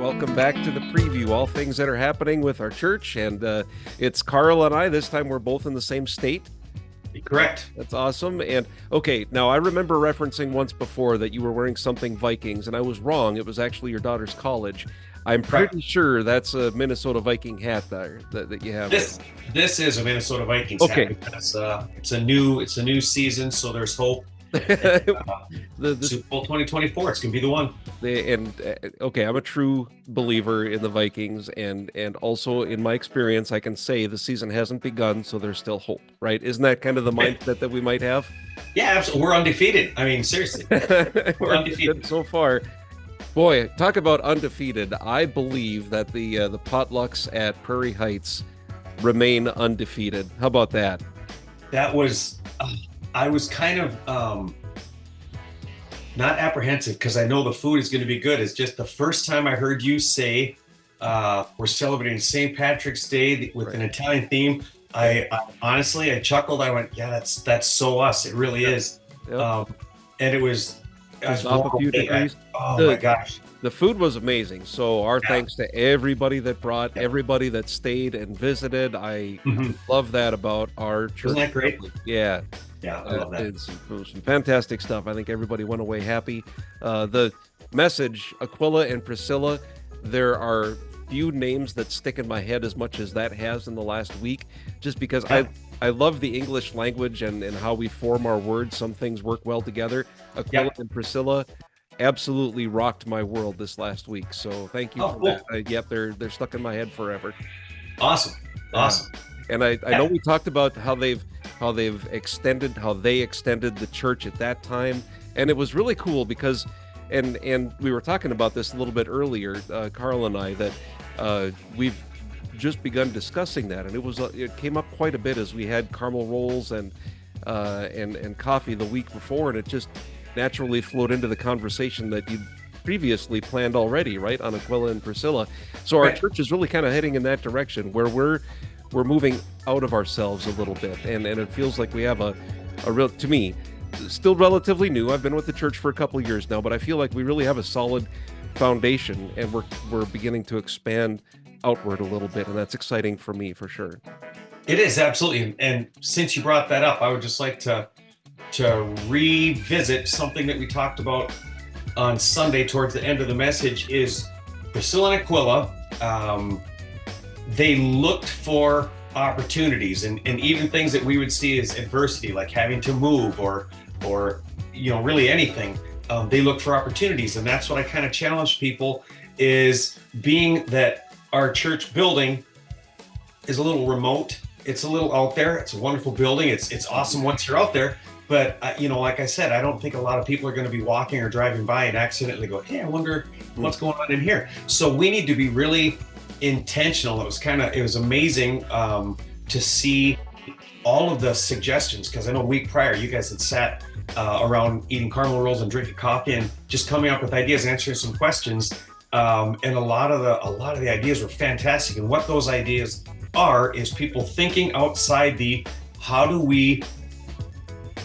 Welcome back to the preview, all things that are happening with our church. And it's Karl and I. This time we're both in the same state. Correct. That's awesome. And okay, now I remember referencing once before that you were wearing something Vikings, and I was wrong. It was actually your daughter's college. I'm pretty sure that's a Minnesota Viking hat there that you have. This is a Minnesota Vikings hat because it's a new season, so there's hope. The Super Bowl 2024, it's gonna be the one. Okay, I'm a true believer in the Vikings, and also in my experience, I can say the season hasn't begun, so there's still hope, right? Isn't that kind of the mindset that we might have? Yeah, absolutely. We're undefeated. I mean, seriously, we're undefeated so far. Boy, talk about undefeated. I believe that the potlucks at Prairie Heights remain undefeated. How about that? That was, I was kind of not apprehensive because I know the food is going to be good. It's just the first time I heard you say we're celebrating St. Patrick's Day with an Italian theme. I honestly, I chuckled. I went, yeah, that's so us. It really is. Yep. And it was off a few degrees. My gosh. The food was amazing. So our thanks to everybody that brought, everybody that stayed and visited. I love that about our church. Isn't that great? Yeah. Yeah, I love that. It was some fantastic stuff. I think everybody went away happy. The message, Aquila and Priscilla, there are few names that stick in my head as much as that has in the last week, just because I love the English language and how we form our words. Some things work well together. Aquila and Priscilla absolutely rocked my world this last week. So thank you for that. Yep, they're stuck in my head forever. Awesome. And I know we talked about how they extended the church at that time, and it was really cool because, and we were talking about this a little bit earlier, Karl and I, that we've just begun discussing that, and it came up quite a bit as we had caramel rolls and coffee the week before, and it just naturally flowed into the conversation that you previously planned already, right, on Aquila and Priscilla. So our church is really kind of heading in that direction where we're moving out of ourselves a little bit, and it feels like we have a real, to me, still relatively new. I've been with the church for a couple of years now, but I feel like we really have a solid foundation, and we're beginning to expand outward a little bit, and that's exciting for me for sure. It is, absolutely. And since you brought that up, I would just like to revisit something that we talked about on Sunday towards the end of the message. Is Priscilla and Aquila, they looked for opportunities and even things that we would see as adversity, like having to move or really anything. They looked for opportunities, and that's what I kind of challenge people, is being that our church building is a little remote. It's a little out there. It's a wonderful building. It's awesome once you're out there. But, like I said, I don't think a lot of people are going to be walking or driving by and accidentally go, hey, I wonder what's going on in here. So we need to be really intentional. It was amazing to see all of the suggestions, because I know a week prior you guys had sat around eating caramel rolls and drinking coffee and just coming up with ideas, answering some questions. And a lot of the ideas were fantastic. And what those ideas are is people thinking outside the how do we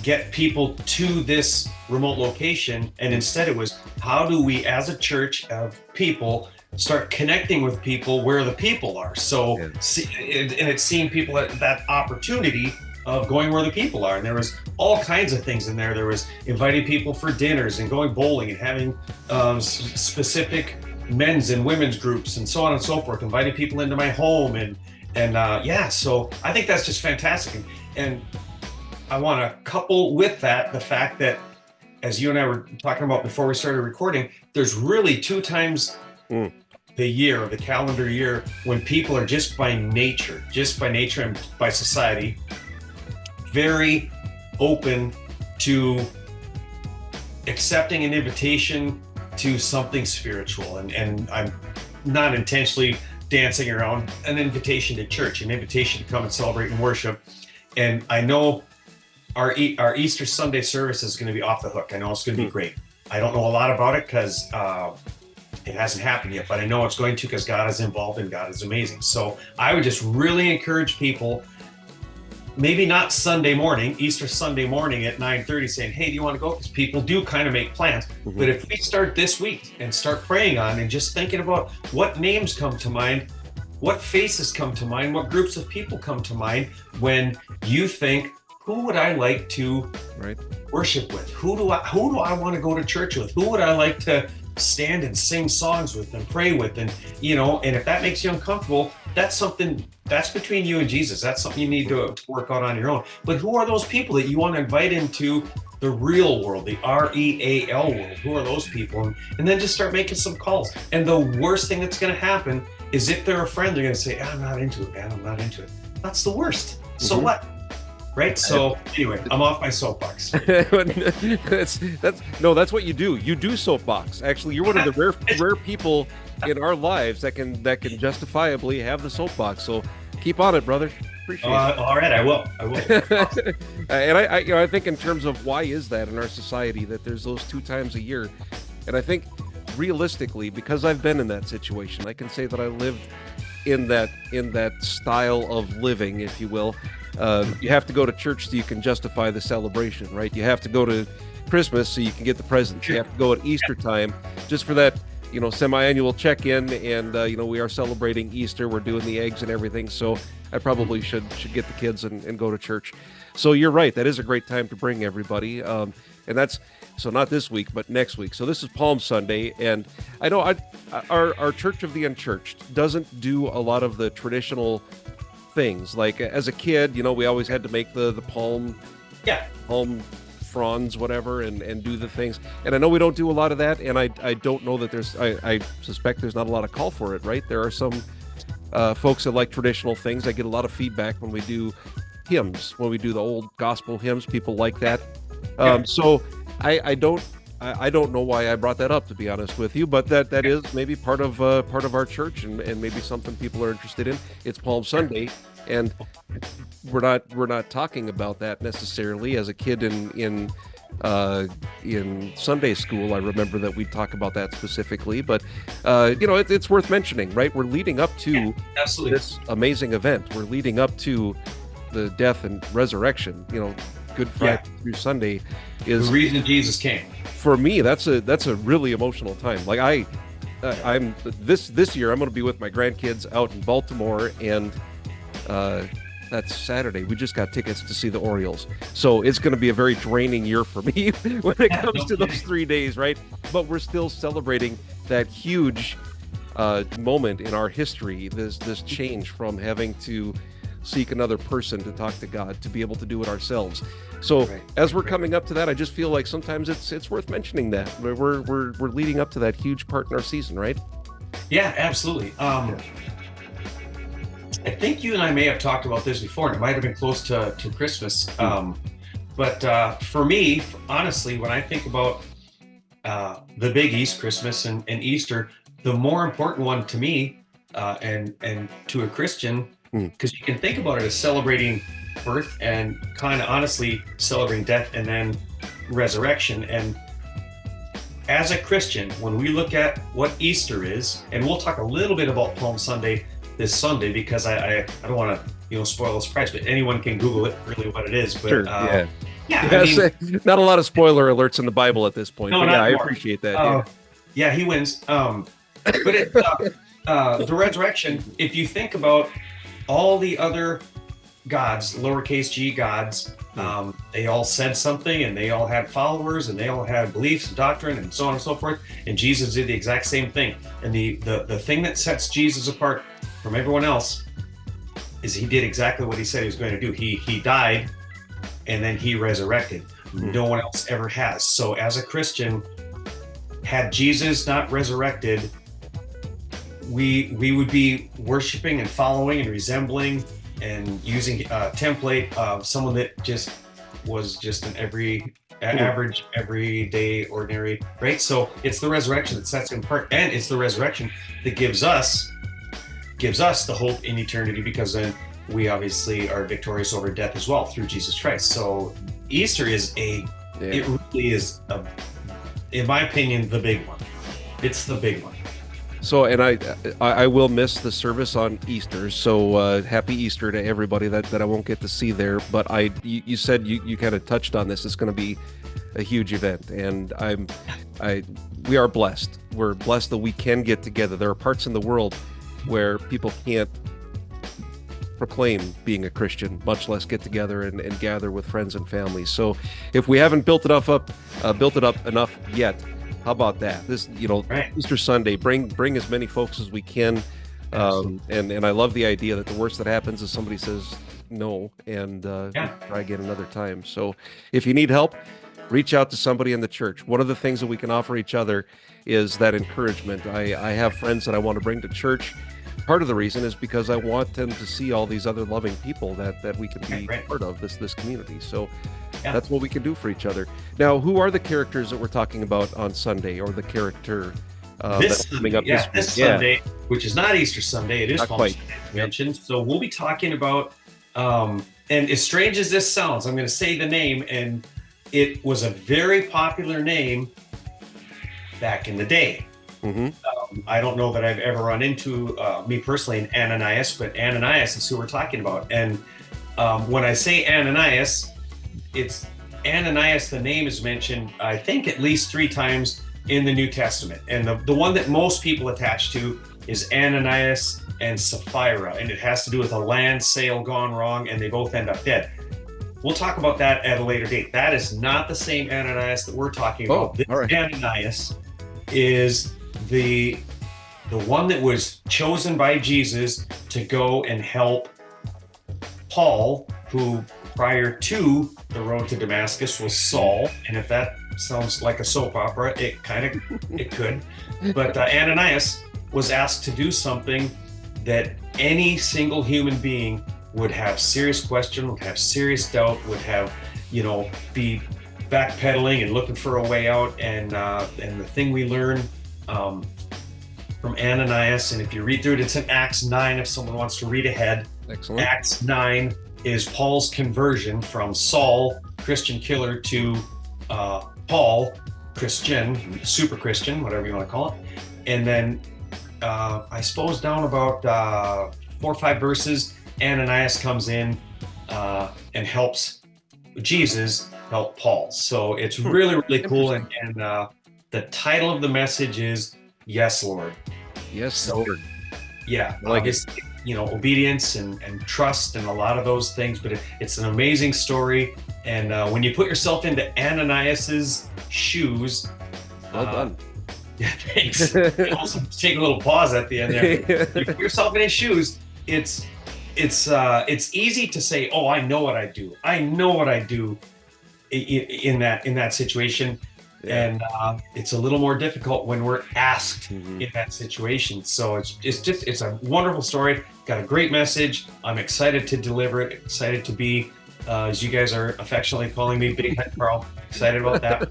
get people to this remote location, and instead it was how do we as a church of people start connecting with people where the people are. So and it's seeing people at that opportunity of going where the people are. And there was all kinds of things in there. There was inviting people for dinners and going bowling and having specific men's and women's groups and so on and so forth, inviting people into my home and so I think that's just fantastic. And I want to couple with that the fact that, as you and I were talking about before we started recording, there's really 2 times the year, of the calendar year, when people are just by nature and by society, very open to accepting an invitation to something spiritual. And I'm not intentionally dancing around an invitation to church, an invitation to come and celebrate and worship. And I know our Easter Sunday service is going to be off the hook. I know it's going to be great. I don't know a lot about it because it hasn't happened yet, but I know it's going to, because God is involved and God is amazing. So I would just really encourage people, maybe not Sunday morning, Easter Sunday morning at 9:30 saying, hey, do you want to go? Because people do kind of make plans. Mhm. But if we start this week and start praying on and just thinking about what names come to mind, what faces come to mind, what groups of people come to mind when you think, who would I like to worship with? Who do I want to go to church with? Who would I like to stand and sing songs with and pray with? And and if that makes you uncomfortable, that's something that's between you and Jesus. That's something you need to work out on your own. But who are those people that you want to invite into the real world, the REAL world? Who are those people? And then just start making some calls. And the worst thing that's going to happen is if they're a friend, they're going to say, I'm not into it, man. I'm not into it. That's the worst. So what? Right. So anyway, I'm off my soapbox. that's what you do. You do soapbox. Actually, you're one of the rare people in our lives that can justifiably have the soapbox. So keep on it, brother. Appreciate it. All right, I will. And I think in terms of why is that in our society that there's those 2 times a year, and I think realistically, because I've been in that situation, I can say that I lived in that style of living, if you will. You have to go to church so you can justify the celebration, right? You have to go to Christmas so you can get the presents. You have to go at Easter time just for that, semi-annual check-in. And we are celebrating Easter. We're doing the eggs and everything. So I probably should get the kids and go to church. So you're right. That is a great time to bring everybody. And that's so not this week, but next week. So this is Palm Sunday, and I know our Church of the Unchurched doesn't do a lot of the traditional things. Like as a kid, we always had to make the palm fronds, whatever, and do the things. And I know we don't do a lot of that, and I don't know that I suspect there's not a lot of call for it, right? There are some folks that like traditional things. I get a lot of feedback when we do hymns, when we do the old gospel hymns. People like that. So I don't know why I brought that up, to be honest with you, but that is maybe part of our church and maybe something people are interested in. It's Palm Sunday, and we're not talking about that necessarily. As a kid in Sunday school, I remember that we talk about that specifically, but it's worth mentioning, right? We're leading up to this amazing event. We're leading up to the death and resurrection. Good Friday through Sunday is the reason Jesus came. For me, that's a really emotional time. Like I'm this year I'm going to be with my grandkids out in Baltimore, and that's Saturday. We just got tickets to see the Orioles, so it's going to be a very draining year for me when it comes to those 3 days, right? But we're still celebrating that huge moment in our history. This change from having to seek another person to talk to God, to be able to do it ourselves. So as we're coming up to that, I just feel like sometimes it's worth mentioning that we're leading up to that huge part in our season, right? Yeah, absolutely. I think you and I may have talked about this before, and it might have been close to Christmas. But for me, honestly, when I think about the Big East, Christmas and Easter, the more important one to me and to a Christian, because you can think about it as celebrating birth and kind of honestly celebrating death and then resurrection. And as a Christian, when we look at what Easter is, and we'll talk a little bit about Palm Sunday this Sunday, because I don't want to spoil the surprise, but anyone can Google it really what it is. But sure, I mean, not a lot of spoiler alerts in the Bible at this point. No, but I more. Appreciate that. Yeah, he wins. But the resurrection, if you think about all the other gods, lowercase g gods, they all said something, and they all had followers, and they all had beliefs and doctrine, and so on and so forth. And Jesus did the exact same thing. And the thing that sets Jesus apart from everyone else is he did exactly what he said he was going to do. He died, and then he resurrected. No one else ever has. So as a Christian, had Jesus not resurrected, we would be worshiping and following and resembling and using a template of someone that just was just an average, everyday, ordinary, right? So it's the resurrection that sets him apart, and it's the resurrection that gives us the hope in eternity, because then we obviously are victorious over death as well through Jesus Christ. So Easter is it really is, in my opinion, the big one. It's the big one. So, and I will miss the service on Easter. So, happy Easter to everybody that I won't get to see there. But you said you kind of touched on this. It's going to be a huge event, and we are blessed. We're blessed that we can get together. There are parts in the world where people can't proclaim being a Christian, much less get together and gather with friends and families. So, if we haven't built it up enough yet, how about that? This, Right. Easter Sunday, bring as many folks as we can. And I love the idea that the worst that happens is somebody says no, and Yeah. try again another time. So if you need help, reach out to somebody in the church. One of the things that we can offer each other is that encouragement. I have friends that I want to bring to church. Part of the reason is because I want them to see all these other loving people that we can be Right. part of this community. So Yeah. that's what we can do for each other. Now, who are the characters that we're talking about on Sunday, or the character This that's coming up yeah, this this week? Sunday, which is not Easter Sunday, it is Not Palm quite. Sunday, as mentioned. So we'll be talking about, and as strange as this sounds, I'm going to say the name, and it was a very popular name back in the day. Hmm. I don't know that I've ever run into, me personally, an Ananias, but Ananias is who we're talking about. And when I say Ananias, it's Ananias, the name is mentioned, I think, at least 3 times in the New Testament. And the one that most people attach to is Ananias and Sapphira. And it has to do with a land sale gone wrong, and they both end up dead. We'll talk about that at a later date. That is not the same Ananias that we're talking about. Oh, This all right. Ananias is the one that was chosen by Jesus to go and help Paul, who prior to the road to Damascus was Saul. And if that sounds like a soap opera, it could. But Ananias was asked to do something that any single human being would have serious question, would have serious doubt, would have, be backpedaling and looking for a way out. And the thing we learn from Ananias, and if you read through it, it's in Acts 9 if someone wants to read ahead. Excellent. Acts 9 is Paul's conversion from Saul, Christian killer, to Paul, Christian, super Christian, whatever you want to call it. And then I suppose down about 4 or 5 verses, Ananias comes in and helps Jesus help Paul. So it's really, really cool. And the title of the message is Yes, Lord. Yes, Lord. Yeah, I like it. obviously, obedience and trust and a lot of those things, but it's an amazing story. And when you put yourself into Ananias's shoes, Well done. yeah, thanks. Also take a little pause at the end there. You put yourself in his shoes. It's easy to say, "Oh, I know what I do. I know what I do in that situation." Yeah. And it's a little more difficult when we're asked Mhm. in that situation. So it's a wonderful story. Got a great message. I'm excited to deliver it. Excited to be, as you guys are affectionately calling me, Big Head Karl. Excited about that.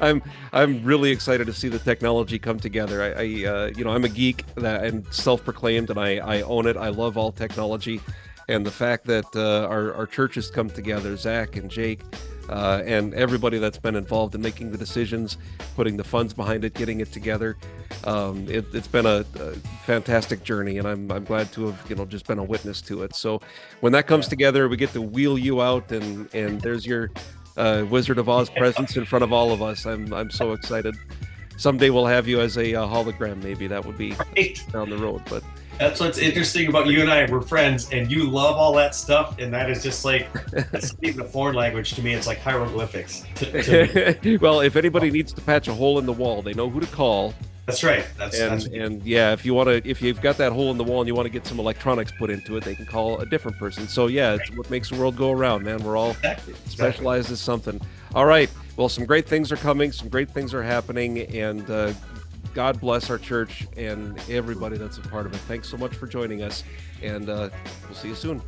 I'm really excited to see the technology come together. I'm a geek and self-proclaimed, and I own it. I love all technology, and the fact that our churches come together, Zach and Jake, and everybody that's been involved in making the decisions, putting the funds behind it, getting it together. It's been a fantastic journey, and I'm glad to have just been a witness to it. So when that comes together, we get to wheel you out, and there's your Wizard of Oz presence in front of all of us. I'm so excited. Someday we'll have you as a hologram. Maybe that would be Right. down the road, but. That's what's interesting about you and I. We're friends, and you love all that stuff, and that is just like, that's even a foreign language to me. It's like hieroglyphics. To me. Well, if anybody needs to patch a hole in the wall, they know who to call. That's right. That's And yeah, if you've got that hole in the wall and you want to get some electronics put into it, they can call a different person. So yeah, it's what makes the world go around, man. We're all exactly. specialized as something. All right. Well, some great things are coming. Some great things are happening, and God bless our church and everybody that's a part of it. Thanks so much for joining us, and we'll see you soon.